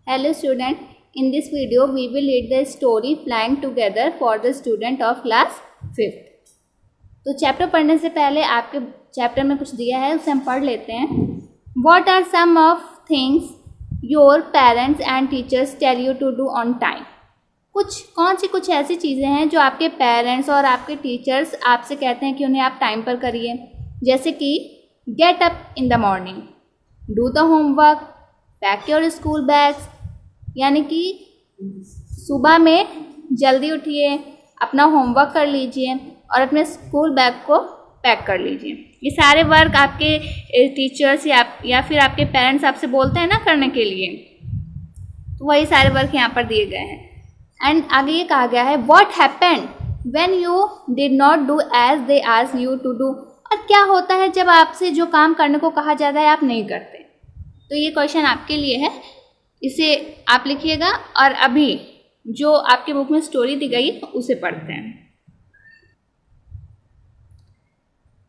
Hello student, in this video we will read the story Flying Together for the student of class 5th. तो chapter पढ़ने से पहले आपके chapter में कुछ दिया है, उसे हम पढ़ लेते हैं. What are some of things your parents and teachers tell you to do on time? कौन सी कुछ ऐसी चीज़ें हैं जो आपके पेरेंट्स और आपके टीचर्स आपसे कहते हैं कि उन्हें आप टाइम पर करिए. जैसे कि get up in the morning, do the homework, pack your school bags, यानी कि सुबह में जल्दी उठिए, अपना होमवर्क कर लीजिए और अपने स्कूल बैग को पैक कर लीजिए. ये सारे वर्क आपके टीचर्स या फिर आपके पेरेंट्स आपसे बोलते हैं ना करने के लिए, तो वही सारे वर्क यहाँ पर दिए गए हैं. एंड आगे ये कहा गया है what happened when you did not do as they asked you to do. और क्या होता है जब आपसे जो काम करने को कहा जाता है आप नहीं करते. तो ये क्वेश्चन आपके लिए है, इसे आप लिखिएगा और अभी जो आपके बुक में स्टोरी दी गई उसे पढ़ते हैं.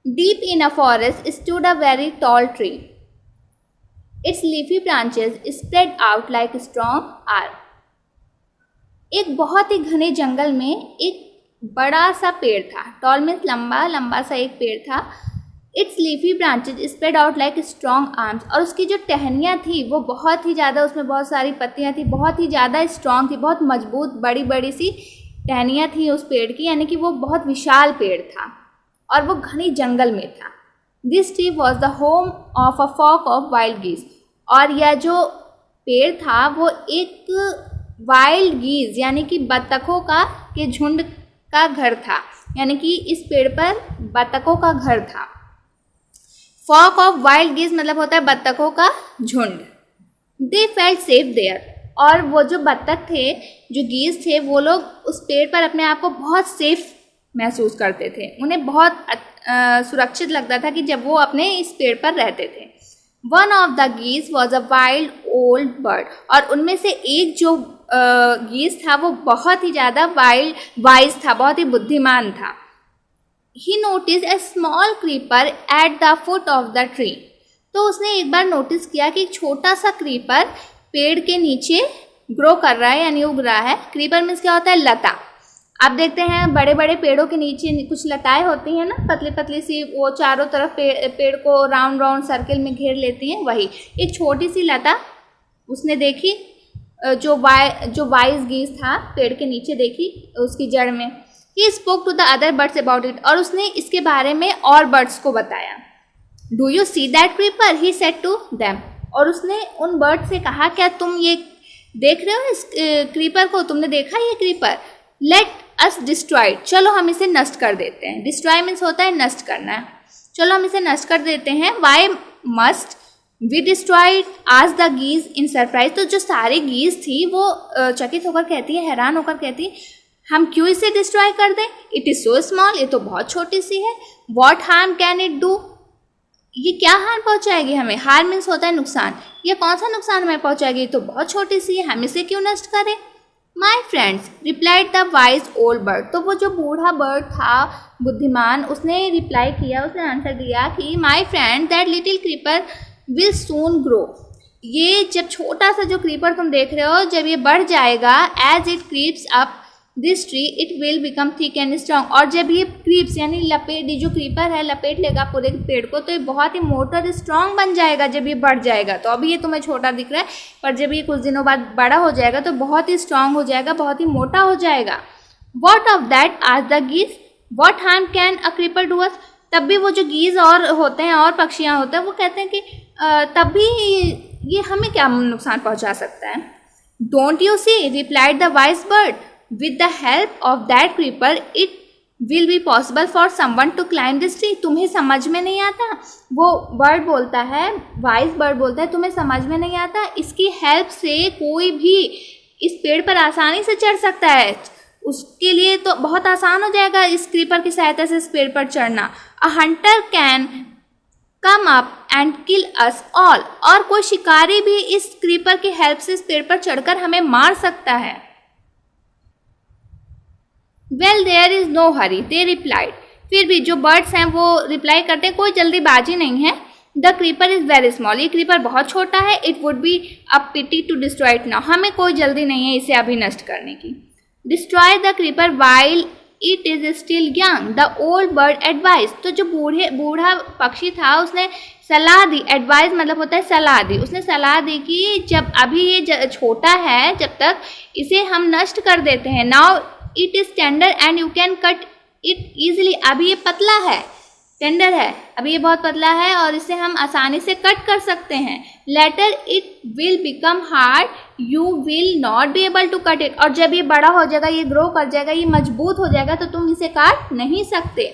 Deep in a forest stood a very tall tree. Its leafy branches spread out like a strong arm. एक बहुत ही घने जंगल में एक बड़ा सा पेड़ था. टॉल मीन्स लंबा सा एक पेड़ था. It's leafy branches spread out like strong arms. और उसकी जो टहनियाँ थी वो बहुत ही ज़्यादा, उसमें बहुत सारी पत्तियाँ थी, बहुत ही ज़्यादा स्ट्रॉन्ग थी, बहुत मजबूत बड़ी बड़ी सी टहनियाँ थी उस पेड़ की, यानी कि वो बहुत विशाल पेड़ था और वो घनी जंगल में था. This tree was the home of a flock of wild geese. और यह जो पेड़ था वो एक वाइल्ड गीज यानी कि बत्तखों के झुंड का घर था, यानी कि इस पेड़ पर बत्तखों का घर था. फ्लॉक ऑफ वाइल्ड गीज मतलब होता है बत्तखों का झुंड. They felt safe there. और वो जो बत्तख थे, जो गीज थे, वो लोग उस पेड़ पर अपने आप को बहुत सेफ महसूस करते थे. उन्हें बहुत सुरक्षित लगता था कि जब वो अपने इस पेड़ पर रहते थे. One of the geese was a wild old bird. और उनमें से एक जो गीज था वो बहुत ही ज़्यादा वाइज था, बहुत ही बुद्धिमान था. He notice a small creeper at the foot of the tree. तो उसने एक बार नोटिस किया कि एक छोटा सा क्रीपर पेड़ के नीचे ग्रो कर रहा है, यानी उग रहा है. क्रीपर मीन्स क्या होता है? लता. आप देखते हैं बड़े बड़े पेड़ों के नीचे कुछ लताएं होती हैं ना, पतली पतली सी, वो चारों तरफ पेड़ को राउंड सर्किल में घेर लेती हैं. वही एक छोटी सी लता उसने देखी, जो वाइज गीज था पेड़ के नीचे देखी उसकी जड़ में. He spoke to the other birds about it. और उसने इसके बारे में और बर्ड्स को बताया. Do you see that creeper, he said to them. और उसने उन बर्ड्स से कहा क्या तुम ये देख रहे हो इस क्रीपर को, तुमने देखा ये क्रीपर? Let us destroy. चलो हम इसे नष्ट कर देते हैं. डिस्ट्रॉय मीन्स होता है नष्ट करना. चलो हम इसे नष्ट कर देते हैं. वाई मस्ट वी डिस्ट्रॉयड आज द गीज इन सरप्राइज. तो जो सारी गीज थी वो चकित होकर कहती है, हैरान होकर कहती है, हम क्यों इसे डिस्ट्रॉय कर दें? It is so small. ये तो बहुत छोटी सी है. What harm can it do. ये क्या हार्म पहुंचाएगी हमें? हार्म मीन्स होता है नुकसान. ये कौन सा नुकसान हमें पहुंचाएगी? ये तो बहुत छोटी सी है, हम इसे क्यों नष्ट करें? My friends replied the wise old bird. तो वो जो बूढ़ा बर्ड था बुद्धिमान, उसने रिप्लाई किया, उसने आंसर दिया कि my friend that little creeper will soon grow. ये जब छोटा सा जो क्रीपर तुम देख रहे हो, जब ये बढ़ जाएगा, as it creeps up this tree it will become thick and strong. और जब ये क्रीप्स यानी लपेट, जो क्रीपर है लपेट लेगा पूरे पेड़ को, तो ये बहुत ही मोटा और स्ट्रॉन्ग बन जाएगा जब ये बढ़ जाएगा. तो अभी ये तुम्हें छोटा दिख रहा है, पर जब ये कुछ दिनों बाद बड़ा हो जाएगा तो बहुत ही स्ट्रॉन्ग हो जाएगा, बहुत ही मोटा हो जाएगा. वॉट ऑफ दैट आज the geese what harm can a creeper do us. तब भी वो जो गीज और होते हैं और पक्षियाँ होते हैं वो कहते हैं कि तब भी ये हमें क्या नुकसान पहुँचा सकता है. Don't you see replied the wise bird, with the help of that creeper it will be possible for someone to climb this tree. तुम्हें समझ में नहीं आता, वो बर्ड बोलता है, वाइज बर्ड बोलता है, तुम्हें समझ में नहीं आता, इसकी हेल्प से कोई भी इस पेड़ पर आसानी से चढ़ सकता है. उसके लिए तो बहुत आसान हो जाएगा इस क्रीपर की सहायता से इस पेड़ पर चढ़ना. अ Hunter can come up and kill us all. और कोई शिकारी भी इस क्रीपर की हेल्प से इस पेड़ पर चढ़कर हमें मार सकता है. Well there is no hurry they replied. फिर भी जो बर्ड्स हैं वो रिप्लाई करते हैं, कोई जल्दीबाजी नहीं है. The creeper is very small, ये क्रीपर बहुत छोटा है, it would be a pity to destroy it now, हमें कोई जल्दी नहीं है इसे अभी नष्ट करने की। Destroy the creeper while it is still young, the old bird advice, तो जो बूढ़ा पक्षी था उसने सलाह दी, एडवाइस मतलब होता है सलाह दी, उसने सलाह दी कि जब अभी ये छोटा है जब तक इसे हम नष्ट कर देते हैं। Now it is tender and you can cut it easily, अभी ये पतला है, टेंडर है, अभी ये बहुत पतला है और इसे हम आसानी से कट कर सकते हैं। Later it will become hard you will not be able to cut it, और जब ये बड़ा हो जाएगा, ये ग्रो कर जाएगा, ये मजबूत हो जाएगा तो तुम इसे काट नहीं सकते।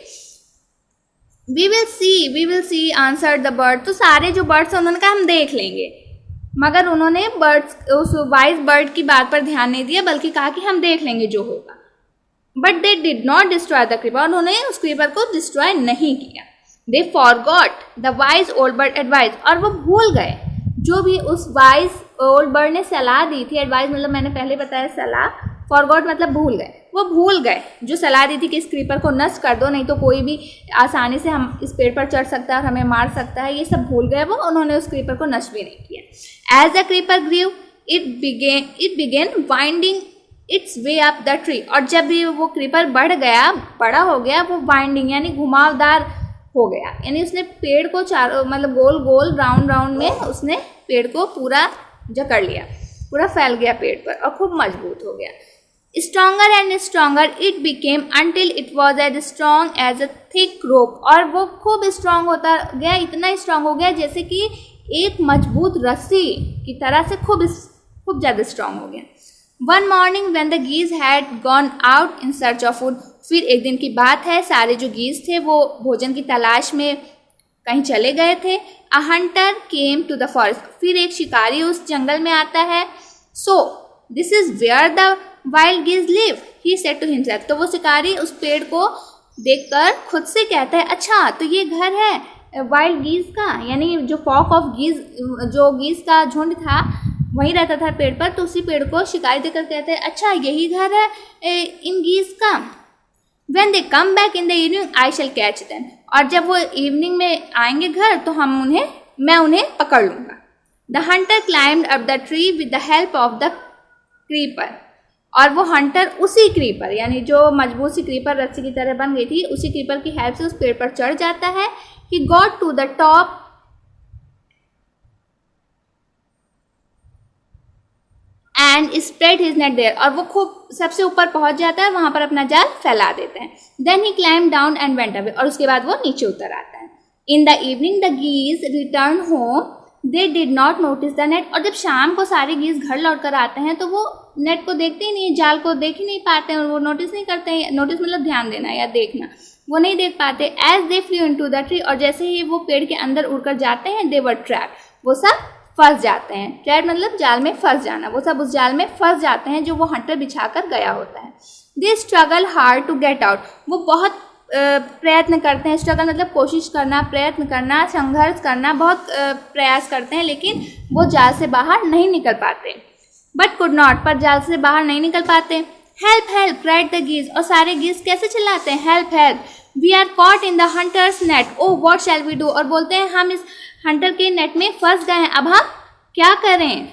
We will see answered the bird, तो सारे जो बर्ड्स हैं उन्होंने कहा हम देख लेंगे, मगर उन्होंने बर्ड्स उस वाइज बर्ड की बात पर ध्यान नहीं दिया बल्कि कहा कि हम देख लेंगे जो होगा। But they did not destroy the creeper, उन्होंने उस क्रीपर को डिस्ट्रॉय नहीं किया। They forgot the wise old bird advice, और वो भूल गए जो भी उस वाइज ओल्ड बर्ड ने सलाह दी थी। एडवाइस मतलब मैंने पहले बताया सलाह, फॉरगॉट मतलब भूल गए, वो भूल गए जो सलाह दी थी कि इस क्रीपर को नष्ट कर दो, नहीं तो कोई भी आसानी से हम इस पेड़ पर चढ़ सकता है और हमें मार सकता है, ये सब भूल गए वो, उन्होंने उस क्रीपर को नष्ट भी नहीं किया। As the creeper grew it began winding its way up the tree, और जब भी वो क्रीपर बड़ा हो गया, वो वाइंडिंग यानी घुमावदार हो गया, यानी उसने पेड़ को चारों मतलब गोल गोल राउंड में उसने पेड़ को पूरा जकड़ लिया, पूरा फैल गया पेड़ पर और खूब मजबूत हो गया। Stronger and stronger it became until it was as strong as a thick rope, और वो खूब स्ट्रॉन्ग होता गया, इतना स्ट्रॉन्ग हो गया जैसे कि एक मजबूत रस्सी की तरह से खूब ज़्यादा स्ट्रॉन्ग हो गया। One morning when the geese had gone out in search of food, फिर एक दिन की बात है, सारे जो गीज थे वो भोजन की तलाश में कहीं चले गए थे। A hunter came to the forest, फिर एक शिकारी उस जंगल में आता है। So this is where the wild geese live he said to himself, तो वो शिकारी उस पेड़ को देखकर खुद से कहता है अच्छा तो ये घर है वाइल्ड गीज का, यानी जो फॉक ऑफ गीज, जो गीज का झुंड था वहीं रहता था पेड़ पर, तो उसी पेड़ को शिकारी देखकर कहते हैं अच्छा यही घर है इन गीज का। When they come back in the evening, I shall catch them, और जब वो इवनिंग में आएंगे घर तो मैं उन्हें पकड़ लूँगा। The hunter climbed up the tree with the help of the creeper, और वो हंटर उसी क्रीपर यानी जो मजबूत सी क्रीपर रस्सी की तरह बन गई थी, उसी क्रीपर की हेल्प से उस पेड़ पर चढ़ जाता है। He got to the top and spread his net there, और वो खूब सबसे ऊपर पहुंच जाता है, वहां पर अपना जाल फैला देते हैं। Then he climb down and went away, और उसके बाद वो नीचे उतर आता है। In the evening the geese return home, they did not notice the net, और जब शाम को सारे गीज घर लौट कर आते हैं तो वो नेट को देखते ही नहीं, जाल को देख ही नहीं पाते हैं, और वो नोटिस नहीं करते हैं। नोटिस मतलब ध्यान देना या देखना, वो नहीं देख पाते। As they flew into the tree, और जैसे ही वो पेड़ के अंदर उड़कर जाते हैं, दे वर ट्रैप, वो सब फंस जाते हैं। ट्रैप मतलब जाल में फंस जाना, वो सब उस जाल में फंस जाते हैं जो वो हंटर बिछा कर गया होता है। They struggle hard to get out, वो बहुत प्रयत्न करते हैं, स्ट्रगल मतलब कोशिश करना, प्रयत्न करना, संघर्ष करना, बहुत प्रयास करते हैं, लेकिन वो जाल से बाहर नहीं निकल पाते। बट कुड नॉट, पर जाल से बाहर नहीं निकल पाते। Help help cried the geese, और सारे गीज कैसे चिल्लाते हैं help help. We are caught in the hunter's net, oh what shall we do, और बोलते हैं हम इस हंटर के नेट में फंस गए हैं, अब हम क्या करें।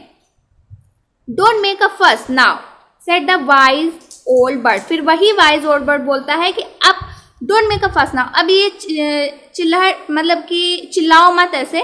डोंट मेक अ फस now said the wise old bird, फिर वही वाइज ओल्ड बर्ड बोलता है कि अब डोंट मेक अ फस नाउ, अब ये चिल्लाहट मतलब कि चिल्लाओ मत ऐसे,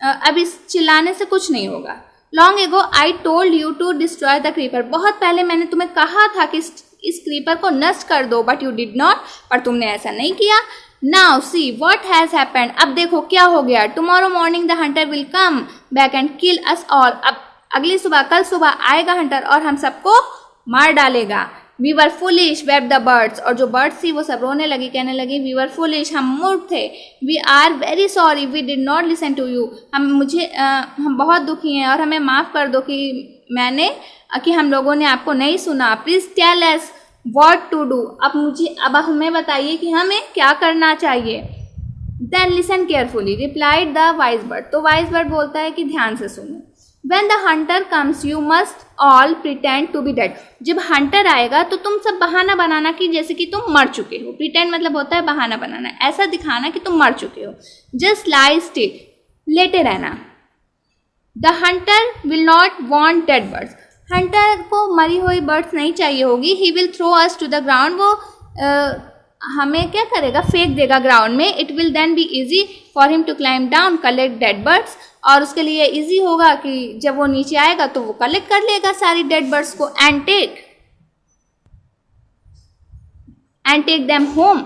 अब इस चिल्लाने से कुछ नहीं होगा। Long ago I told you to destroy the creeper, बहुत पहले मैंने तुम्हें कहा था कि इस क्रीपर को नष्ट कर दो, बट यू डिड नॉट, पर तुमने ऐसा नहीं किया। Now see what has happened, अब देखो क्या हो गया। Tomorrow morning the hunter will come back and kill us all, अब अगली सुबह, कल सुबह आएगा हंटर और हम सबको मार डालेगा। We were foolish wept the birds, और जो बर्ड्स थी वो सब रोने लगी, कहने लगी वी वर फुलिश, हम मूर्ख थे। We are very sorry we did not listen to you, हम बहुत दुखी हैं और हमें माफ़ कर दो कि हम लोगों ने आपको नहीं सुना। Please tell us what to do, अब हमें बताइए कि हमें क्या करना चाहिए। Then listen carefully replied the wise bird, तो वाइज बर्ड बोलता है कि ध्यान से सुनो। When the hunter comes, you must all pretend to be dead. जब हंटर आएगा तो तुम सब बहाना बनाना कि जैसे कि तुम मर चुके हो। Pretend मतलब होता है बहाना बनाना, ऐसा दिखाना कि तुम मर चुके हो। Just lie still, लेटे रहना। The hunter will not want dead birds, hunter को मरी हुई बर्ड्स नहीं चाहिए होगी। He will throw us to the ground, वो हमें क्या करेगा, फेंक देगा ग्राउंड में। It will then be easy for him to climb down collect dead birds, और उसके लिए ईजी होगा कि जब वो नीचे आएगा तो वो कलेक्ट कर लेगा सारी डेड बर्ड्स को। And take them home.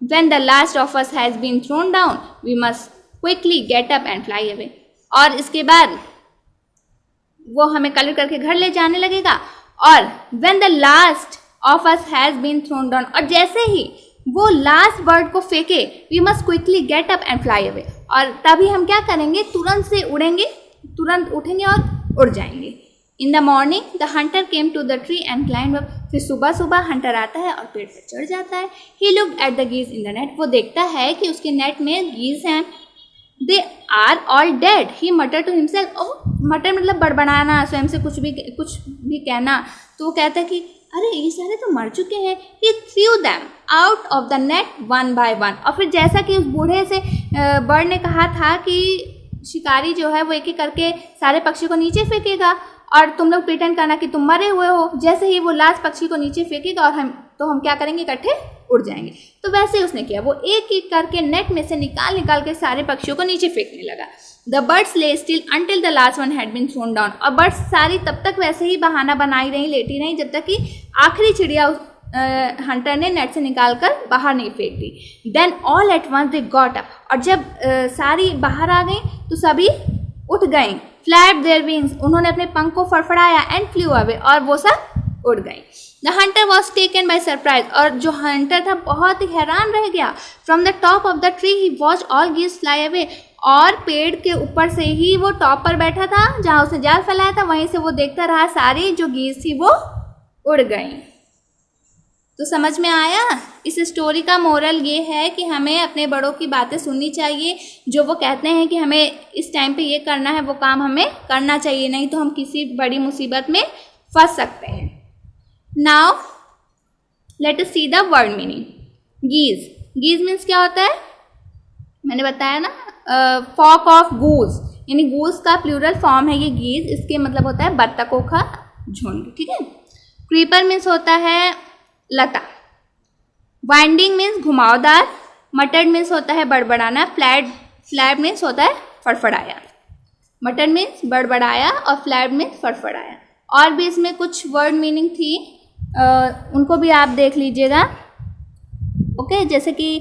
When the last of us has been thrown down we must quickly get up and fly away, और इसके बाद वो हमें कलेक्ट करके घर ले जाने लगेगा। और when the last of us has been thrown down, और जैसे ही वो लास्ट बर्ड को फेंके, we must quickly get up and fly away, और तभी हम क्या करेंगे, तुरंत से उड़ेंगे, तुरंत उठेंगे और उड़ जाएंगे। In the morning the hunter came to the tree and climb up, फिर सुबह सुबह हंटर आता है और पेड़ पर चढ़ जाता है। He looked at the geese in the net, वो देखता है कि उसके नेट में गीज हैं। They are all dead, he mutter to himself, मटर मतलब बड़बड़ाना, स्वयं से कुछ भी कहना। तो वो कहता है कि अरे ये सारे तो मर चुके हैं। He threw them out of the net one by one, और फिर जैसा कि उस बूढ़े से बर्ड ने कहा था कि शिकारी जो है वो एक एक करके सारे पक्षी को नीचे फेंकेगा और तुम लोग प्रिटेंड करना कि तुम मरे हुए हो। जैसे ही वो लास्ट पक्षी को नीचे फेंकेगा और हम क्या करेंगे, इकट्ठे उड़ जाएंगे। तो वैसे ही उसने किया, वो एक एक करके नेट में से निकाल के सारे पक्षियों को नीचे फेंकने लगा। The birds lay still until the last one had been thrown down, और बर्ड्स सारी तब तक वैसे ही बहाना बनाई रही, लेटी रही, जब तक कि आखिरी चिड़िया हंटर ने नेट से निकाल कर बाहर नहीं फेंक दी। Then all at once they got up, और जब सारी बाहर आ गई तो सभी उठ गई। फ्लैप देयर विंग्स, उन्होंने अपने पंख को फड़फड़ाया। एंड फ्लू अवे, और वो सब उड़ गई। The hunter was taken by surprise, और जो हंटर था बहुत ही हैरान रह गया। From the top of the tree he watch all geese fly away, और पेड़ के ऊपर से ही वो टॉप पर बैठा था जहाँ उसने जाल फैलाया था, वहीं से वो देखता रहा सारी जो गीज थी वो उड़ गई। तो समझ में आया? इस स्टोरी का मोरल ये है कि हमें अपने बड़ों की बातें सुननी चाहिए। जो वो कहते हैं कि हमें इस टाइम पे ये करना है, वो काम हमें करना चाहिए, नहीं तो हम किसी बड़ी मुसीबत में फंस सकते हैं। Now let us see the word meaning. Geese, geese means क्या होता है, मैंने बताया ना, फॉक ऑफ गूज, यानी गूज का प्लूरल फॉर्म है ये गीज। इसके मतलब होता है बत्तखों का झुंड, ठीक है। क्रीपर मीन्स होता है लता। वाइंडिंग मीन्स घुमावदार। मटर्ड मीन्स होता है बड़बड़ाना। फ्लैप मीन्स होता है फड़फड़ाया। मटर्ड मीन्स बड़बड़ाया और फ्लैप मीन्स फड़फड़ाया। और भी इसमें कुछ वर्ड मीनिंग थी, उनको भी आप देख लीजिएगा। ओके, जैसे कि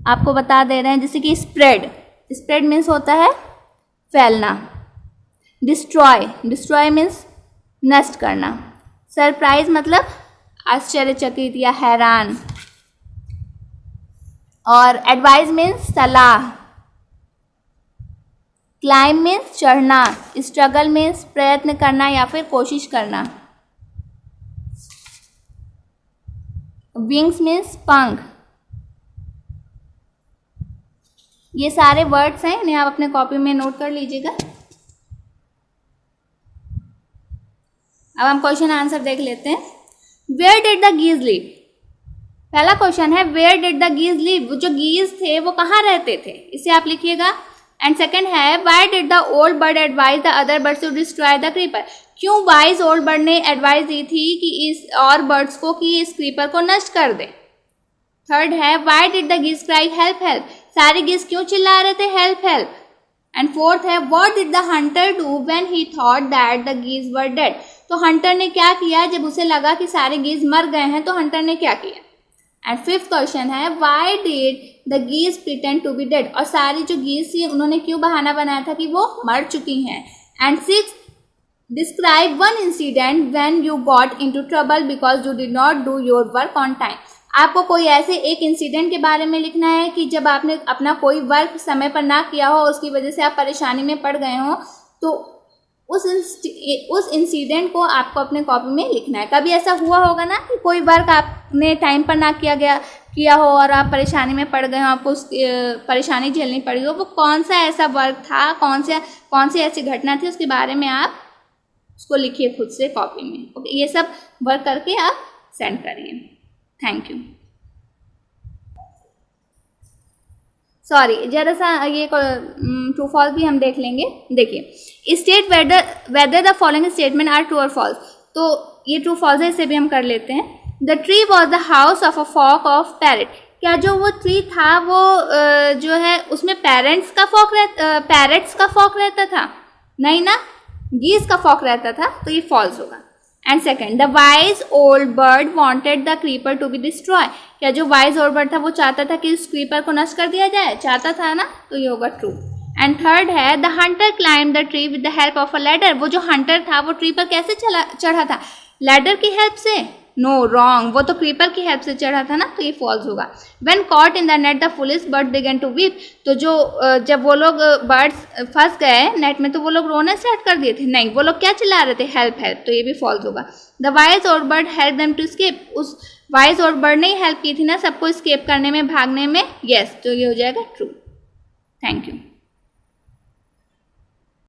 आपको बता दे रहे हैं, जैसे कि स्प्रेड, स्प्रेड मीन्स होता है फैलना। डिस्ट्रॉय मीन्स नष्ट करना। सरप्राइज मतलब आश्चर्यचकित या हैरान। और एडवाइस मीन्स सलाह। क्लाइम मीन्स चढ़ना। स्ट्रगल मीन्स प्रयत्न करना या फिर कोशिश करना। विंग्स मीन्स पंख। ये सारे वर्ड्स हैं, इन्हें आप अपने कॉपी में नोट कर लीजिएगा। अब हम क्वेश्चन आंसर देख लेते हैं। Where did the गीज live? पहला क्वेश्चन है वेयर डिड द गीज लिव, जो गीज थे वो कहाँ रहते थे, इसे आप लिखिएगा। एंड सेकंड है why did the old bird advise the other birds to destroy the creeper, क्यों वाइज ओल्ड बर्ड ने एडवाइस दी थी कि इस और बर्ड्स को कि इस क्रीपर को नष्ट कर दे। थर्ड है why did the geese cry help help, सारे गीज क्यों चिल्ला रहे थे हेल्प हेल्प। एंड फोर्थ है what did the hunter do when he thought that the geese were dead, तो हंटर ने क्या किया जब उसे लगा कि सारे गीज मर गए हैं, तो हंटर ने क्या किया। एंड फिफ्थ क्वेश्चन है why did the geese pretend to be dead, और सारी जो गीज थी उन्होंने क्यों बहाना बनाया था कि वो मर चुकी हैं। And six describe one incident when you got into trouble because you did not do your work on time, आपको कोई ऐसे एक इंसिडेंट के बारे में लिखना है कि जब आपने अपना कोई वर्क समय पर ना किया हो, उसकी वजह से आप परेशानी में पड़ गए हो, तो उस इंसिडेंट को आपको अपने कॉपी में लिखना है। कभी ऐसा हुआ होगा ना कि कोई वर्क आपने टाइम पर ना किया हो और आप परेशानी में पड़ गए हो, आपको उस परेशानी झेलनी पड़ी हो, वो कौन सा ऐसा वर्क था, कौन सी ऐसी घटना थी, उसके बारे में आप उसको लिखिए खुद से कॉपी में। ओके, ये सब वर्क करके आप सेंड करिए। Thank you. सॉरी जरा सा ये ट्रू फॉल्स भी हम देख लेंगे। देखिए state whether the following statement are true और फॉल्स, तो ये ट्रू फॉल्स है, इसे भी हम कर लेते हैं। The tree was the house of a flock of parrot, क्या जो वो ट्री था वो जो है उसमें पैरेट्स का फॉक रहता था? नहीं ना, गीज का फॉक रहता था, तो ये फॉल्स होगा। And second, the wise old bird wanted the creeper to be destroy, क्या जो वाइज ओल्ड बर्ड था वो चाहता था कि उस क्रीपर को नष्ट कर दिया जाए? चाहता था ना, तो ये होगा ट्रू। एंड थर्ड है, the Hunter climb the tree with the help of a ladder, वो जो हंटर था वो ट्री पर कैसे चढ़ा था? लैडर की हेल्प से? नो, रॉन्ग, वो तो क्रीपर की हेल्प से चढ़ा था ना, तो ये फॉल्स होगा। When caught in the net the foolish bird began to weep, तो जो जब वो लोग बर्ड्स फंस गए नेट में तो वो लोग रोना स्टार्ट कर दिए थे? नहीं, वो लोग क्या चिल्ला रहे थे? हेल्प हेल्प, तो ये भी फॉल्स होगा। The wise old bird help them to escape, उस वाइज ओल्ड बर्ड ने हेल्प की थी ना सबको स्केप करने में, भागने में। यस, तो ये हो जाएगा ट्रू। Thank you.